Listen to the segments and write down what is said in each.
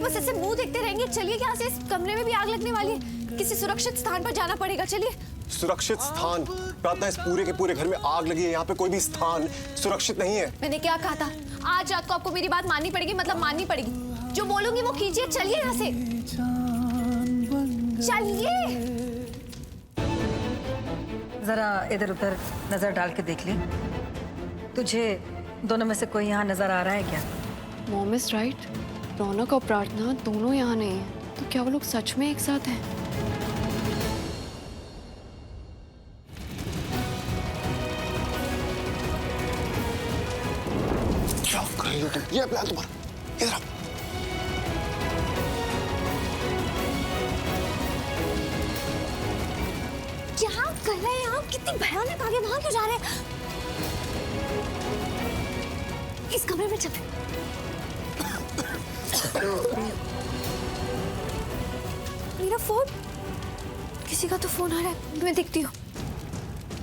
बस ऐसे मुंह देखते रहेंगे? चलिए यहाँ से, इस कमरे में भी आग लगने वाली है। किसी सुरक्षित स्थान पर जाना पड़ेगा, चलिए। सुरक्षित स्थान? प्रार्थना, इस पूरे के पूरे घर में आग लगी है, यहाँ पे कोई भी स्थान सुरक्षित नहीं है। मैंने क्या कहा था? आज रात को आपको मेरी बात माननी पड़ेगी, मतलब माननी पड़ेगी। जो बोलूंगी वो कीजिए, चलिए यहाँ से, चलिए। जरा इधर उधर नजर डाल के देख ली। तुझे दोनों में से कोई यहाँ नजर आ रहा है क्या? मॉम इज राइट, रौनक और प्रार्थना दोनों यहाँ नहीं है। तो क्या वो लोग सच में एक साथ हैं? क्या कर रही हो तुम? ये प्लान तुम्हारा, इधर आओ। क्या कर रहे हैं आप? कितनी भयानक आगे वहां क्यों जा रहे हैं? इस कमरे में चलते। मेरा फोन, किसी का तो फोन आ रहा है, मैं देखती हूँ।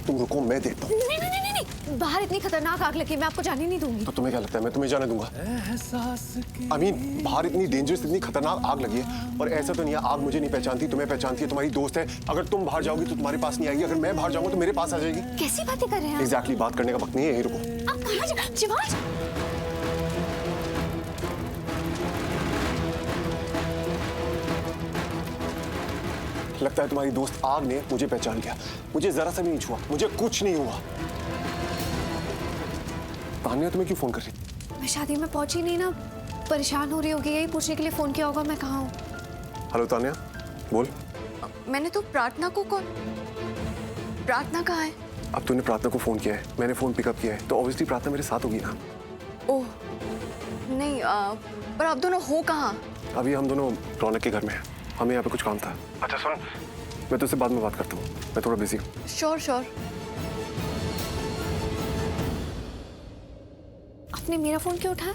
तुम रुको, मैं देखता हूँ। नहीं नहीं नहीं नहीं, बाहर इतनी खतरनाक आग लगी, मैं आपको जाने नहीं दूंगी। तो तुम्हें क्या लगता है मैं तुम्हें जाने दूंगा? बाहर इतनी डेंजरस, इतनी खतरनाक आग लगी है, और ऐसा तो नहीं है आग मुझे नहीं पहचानती, तुम्हें पहचानती है, तुम्हारी दोस्त है। अगर तुम बाहर जाओगी तो तुम्हारे पास नहीं आएगी, अगर मैं बाहर जाऊंगा तो मेरे पास आ जाएगी। कैसी बातें कर रहे हैं आप? एग्जैक्टली, बात करने का वक्त नहीं है, यही रुको। आप कहाँ जा? शिवाज, लगता है तुम्हारी दोस्त आग ने मुझे पहचान लिया। मुझे जरा सा भी नहीं छुआ, मुझे कुछ नहीं हुआ। तान्या तुम्हें क्यों फोन कर रही? मैं शादी में पहुंची नहीं ना, परेशान हो रही होगी, यही पूछने के लिए फोन किया होगा मैं कहाँ हूँ। हेलो तान्या, बोल। मैंने तो प्रार्थना को कॉल, प्रार्थना कहाँ है? अब तूने प्रार्थना को फोन किया है, मैंने फोन पिकअप किया है, तो ऑब्वियसली प्रार्थना मेरे साथ होगी ना। ओह नहीं, पर आप दोनों हो कहाँ? अभी हम दोनों रौनक के घर में हैं, हमें यहाँ पे कुछ काम था। अच्छा सुन, मैं तुझसे बाद में बात करता हूँ, मैं थोड़ा बिजी हूँ। Sure sure. आपने मेरा फोन क्यों उठाया?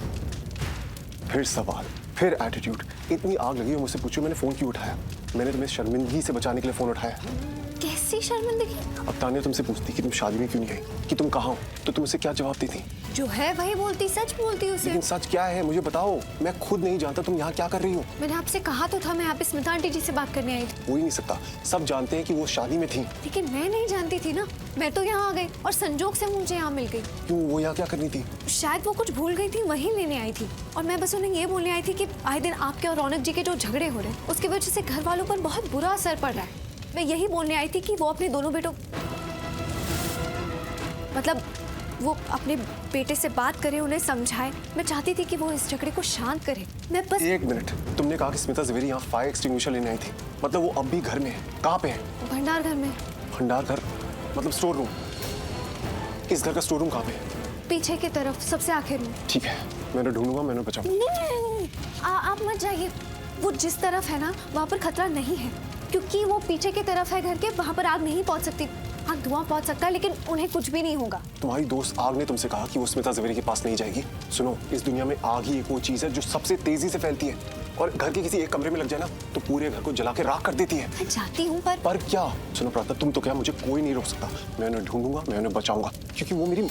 फिर सवाल, फिर एटीट्यूड। इतनी आग लगी है, मुझसे पूछो मैंने फोन क्यों उठाया? मैंने तुम्हें शर्मिंदगी से बचाने के लिए फोन उठाया। कैसी शर्मिंदगी? अब तान्या तुमसे पूछती कि तुम शादी में क्यों नहीं आई, कि तुम कहाँ हो, तो तुम उसे क्या जवाब देती? जो है वही बोलती, सच बोलती उसे। लेकिन सच क्या है मुझे बताओ, मैं खुद नहीं जानता तुम यहाँ क्या कर रही हो। मैंने आपसे कहा तो था मैं यहाँ पे स्मिता आंटी जी से बात करने आई थी। हो ही नहीं सकता, सब जानते हैं कि वो शादी में थी। लेकिन मैं नहीं जानती थी ना, मैं तो यहाँ आ गई और संजोग से मुझे यहाँ मिल गई। क्यों, वो यहाँ क्या करनी थी? शायद वो कुछ भूल गई थी, वही लेने आई थी। और मैं बस उन्हें ये बोलने आई थी कि आए दिन आपके और रौनक जी के जो झगड़े हो रहे हैं उसकी वजह से घर वालों पर बहुत बुरा असर पड़ रहा है। मैं यही बोलने आई थी कि वो अपने दोनों बेटों, मतलब वो अपने बेटे से बात करे, उन्हें समझाए। मैं चाहती थी कि वो इस झगड़े को शांत करे। मैं बस। एक मिनट, तुमने कहा कि स्मिता जवेरी यहाँ फायर एक्सटिंग्विशर लेने आई थी, मतलब वो अब भी घर में है? कहाँ पे है? भंडार घर में। भंडार घर मतलब स्टोर रूम? इस घर का स्टोर रूम कहाँ पे है? पीछे की तरफ, सबसे आखिर में। ठीक है, मैंने ढूंढूंगा, मैंने बचाऊंगा। नहीं, आप मत जाइए। वो जिस तरफ है ना वहाँ पर खतरा नहीं है, क्योंकि वो पीछे की तरफ है घर के, वहाँ पर आग नहीं पहुँच सकती। हाँ, धुआं पहुँच सकता है लेकिन उन्हें कुछ भी नहीं होगा। तुम्हारी दोस्त आग ने तुमसे कहा कि वो स्मिता जवेरी के पास नहीं जाएगी। सुनो, इस दुनिया में आग ही एक वो चीज है जो सबसे तेजी से फैलती है, और घर के किसी एक कमरे में लग जाए ना तो पूरे घर को जला के राख कर देती है। मैं जाती हूँ पर क्या? सुनो प्रार्थना, तुम तो क्या, मुझे कोई नहीं रोक सकता। मैं उन्हें ढूंढूंगा, मैं उन्हें बचाऊंगा, क्योंकि वो मेरी